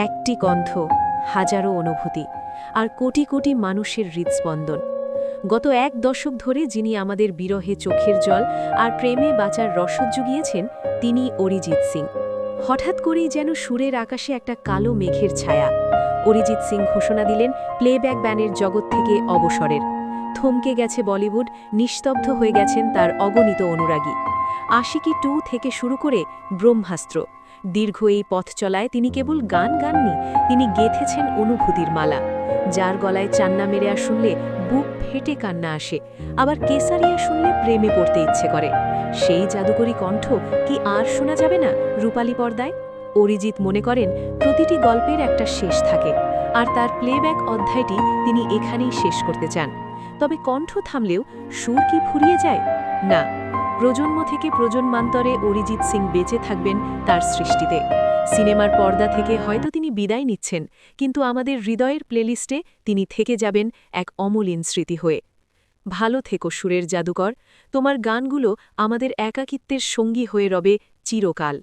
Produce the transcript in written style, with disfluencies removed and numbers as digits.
একটি কণ্ঠ, হাজারো অনুভূতি, আর কোটি কোটি মানুষের হৃদস্পন্দন। গত এক দশক ধরে যিনি আমাদের বিরহে চোখের জল আর প্রেমে বাঁচার রসদ জুগিয়েছেন, তিনি অরিজিৎ সিং। হঠাৎ করেই যেন সুরের আকাশে একটা কালো মেঘের ছায়া। অরিজিৎ সিং ঘোষণা দিলেন প্লেব্যাক ব্যানের জগৎ থেকে অবসরের। থমকে গেছে বলিউড, নিস্তব্ধ হয়ে গেছেন তার অগণিত অনুরাগী। আশিকি 2 থেকে শুরু করে ব্রহ্মাস্ত্র, দীর্ঘ এই পথ চলায় তিনি কেবল গান গাননি, তিনি গেঁথেছেন অনুভূতির মালা। যার গলায় চান্না মেরে শুনলে বুক ফেটে কান্না আসে, আবার কেসারিয়া শুনলে প্রেমে পড়তে ইচ্ছে করে। সেই জাদুকরী কণ্ঠ কি আর শোনা যাবে না রূপালী পর্দায়? অরিজিৎ মনে করেন প্রতিটি গল্পের একটা শেষ থাকে, আর তার প্লেব্যাক অধ্যায়টি তিনি এখানেই শেষ করতে চান। তবে কণ্ঠ থামলেও সুর কি ফুরিয়ে যায়? না, প্রজন্ম থেকে প্রজন্মান্তরে অরিজিৎ সিং বেঁচে থাকবেন তার সৃষ্টিতে। সিনেমার পর্দা থেকে হয়তো তিনি বিদায় নিচ্ছেন, কিন্তু আমাদের হৃদয়ের প্লেলিস্টে তিনি থেকে যাবেন এক অমলিন স্মৃতি হয়ে। ভালো থেকো সুরের জাদুকর, তোমার গানগুলো আমাদের একাকিত্বের সঙ্গী হয়ে রবে চিরকাল।